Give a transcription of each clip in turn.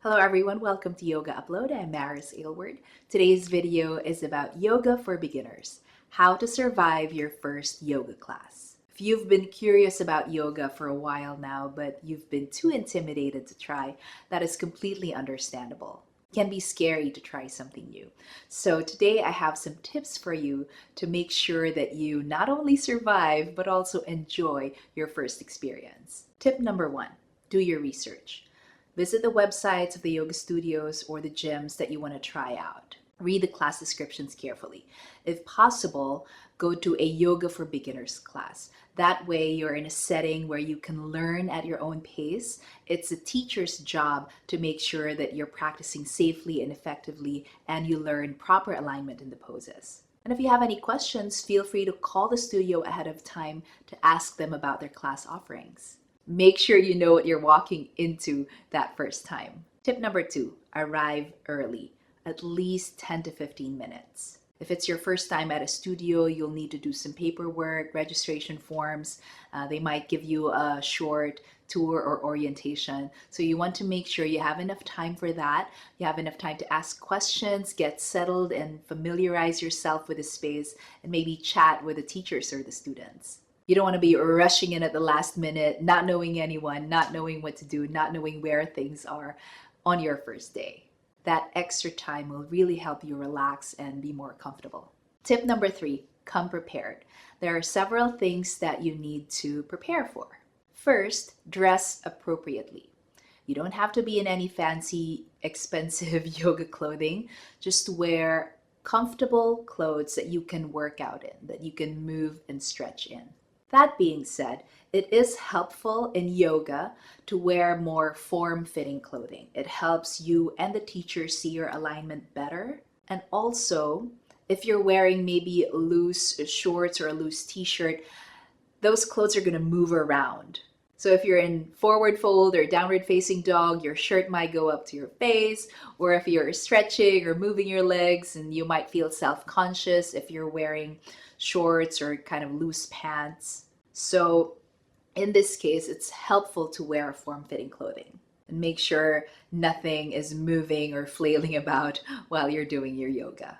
Hello everyone, welcome to Yoga Upload. I'm Maris Aylward. Today's video is about yoga for beginners, how to survive your first yoga class. If you've been curious about yoga for a while now, but you've been too intimidated to try, that is completely understandable. It can be scary to try something new. So today I have some tips for you to make sure that you not only survive, but also enjoy your first experience. Tip number 1, do your research. Visit the websites of the yoga studios or the gyms that you want to try out. Read the class descriptions carefully. If possible, go to a yoga for beginners class. That way you're in a setting where you can learn at your own pace. It's a teacher's job to make sure that you're practicing safely and effectively and you learn proper alignment in the poses. And if you have any questions, feel free to call the studio ahead of time to ask them about their class offerings. Make sure you know what you're walking into that first time. Tip number 2, arrive early, at least 10 to 15 minutes. If it's your first time at a studio, you'll need to do some paperwork, registration forms. They might give you a short tour or orientation. So you want to make sure you have enough time for that. You have enough time to ask questions, get settled, and familiarize yourself with the space, and maybe chat with the teachers or the students. You don't want to be rushing in at the last minute, not knowing anyone, not knowing what to do, not knowing where things are on your first day. That extra time will really help you relax and be more comfortable. Tip number 3, come prepared. There are several things that you need to prepare for. First, dress appropriately. You don't have to be in any fancy, expensive yoga clothing. Just wear comfortable clothes that you can work out in, that you can move and stretch in. That being said, it is helpful in yoga to wear more form-fitting clothing. It helps you and the teacher see your alignment better. And also, if you're wearing maybe loose shorts or a loose t-shirt, those clothes are going to move around. So if you're in forward fold or downward facing dog, your shirt might go up to your face, or if you're stretching or moving your legs, and you might feel self-conscious if you're wearing shorts or kind of loose pants. So in this case, it's helpful to wear form-fitting clothing and make sure nothing is moving or flailing about while you're doing your yoga.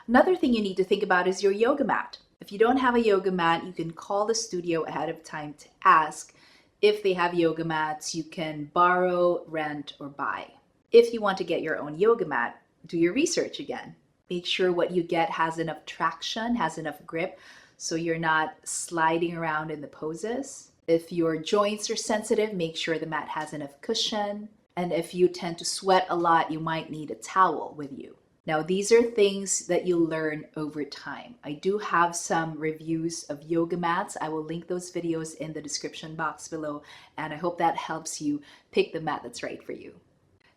Another thing you need to think about is your yoga mat. If you don't have a yoga mat, you can call the studio ahead of time to ask if they have yoga mats. You can borrow, rent, or buy. If you want to get your own yoga mat, do your research again. Make sure what you get has enough traction, has enough grip, so you're not sliding around in the poses. If your joints are sensitive, make sure the mat has enough cushion. And if you tend to sweat a lot, you might need a towel with you. Now, these are things that you learn over time. I do have some reviews of yoga mats. I will link those videos in the description box below, and I hope that helps you pick the mat that's right for you.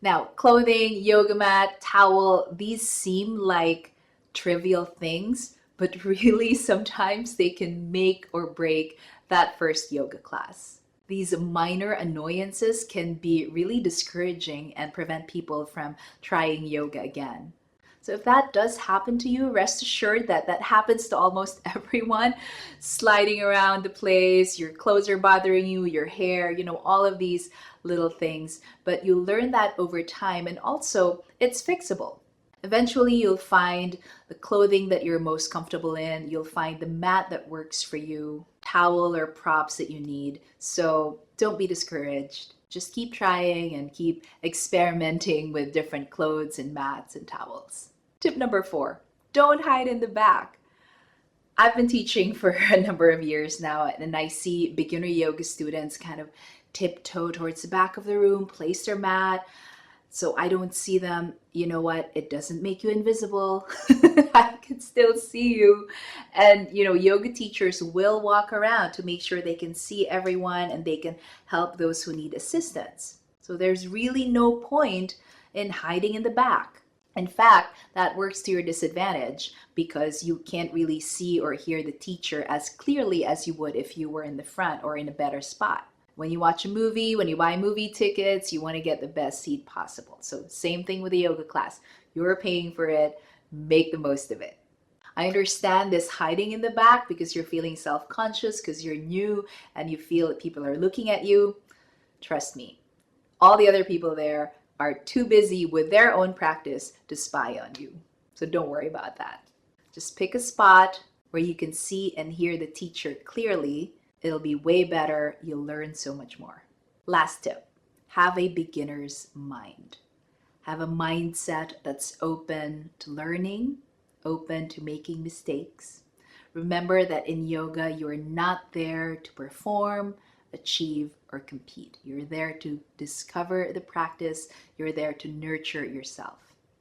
Now, clothing, yoga mat, towel, these seem like trivial things, but really sometimes they can make or break that first yoga class. These minor annoyances can be really discouraging and prevent people from trying yoga again. So if that does happen to you, rest assured that that happens to almost everyone. Sliding around the place, your clothes are bothering you, your hair, all of these little things. But you learn that over time, and also it's fixable. Eventually, you'll find the clothing that you're most comfortable in. You'll find the mat that works for you, towel or props that you need. So don't be discouraged. Just keep trying and keep experimenting with different clothes and mats and towels. Tip number 4, don't hide in the back. I've been teaching for a number of years now, and I see beginner yoga students kind of tiptoe towards the back of the room, place their mat, so I don't see them. You know what? It doesn't make you invisible. I can still see you. And, yoga teachers will walk around to make sure they can see everyone and they can help those who need assistance. So there's really no point in hiding in the back. In fact, that works to your disadvantage because you can't really see or hear the teacher as clearly as you would if you were in the front or in a better spot. When you watch a movie, when you buy movie tickets, you want to get the best seat possible. So same thing with the yoga class. You're paying for it, make the most of it. I understand this hiding in the back because you're feeling self-conscious because you're new and you feel that people are looking at you. Trust me, all the other people there are too busy with their own practice to spy on you. So don't worry about that. Just pick a spot where you can see and hear the teacher clearly. It'll be way better. You'll learn so much more. Last tip, have a beginner's mind. Have a mindset that's open to learning, open to making mistakes. Remember that in yoga, you're not there to perform, achieve, or compete. You're there to discover the practice. You're there to nurture yourself.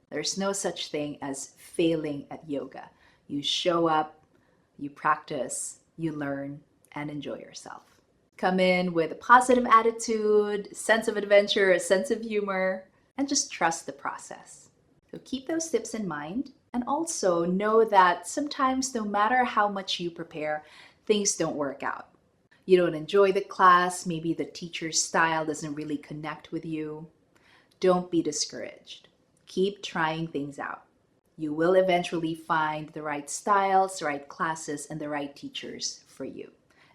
There's no such thing as failing at yoga. You show up, you practice, you learn, and enjoy yourself. Come in with a positive attitude, sense of adventure, a sense of humor, and just trust the process. So keep those tips in mind, and also know that sometimes no matter how much you prepare, things don't work out. You don't enjoy the class, maybe the teacher's style doesn't really connect with you. Don't be discouraged. Keep trying things out. You will eventually find the right styles, the right classes, and the right teachers for you.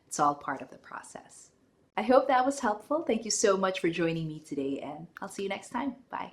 It's all part of the process. I hope that was helpful. Thank you so much for joining me today, and I'll see you next time. Bye.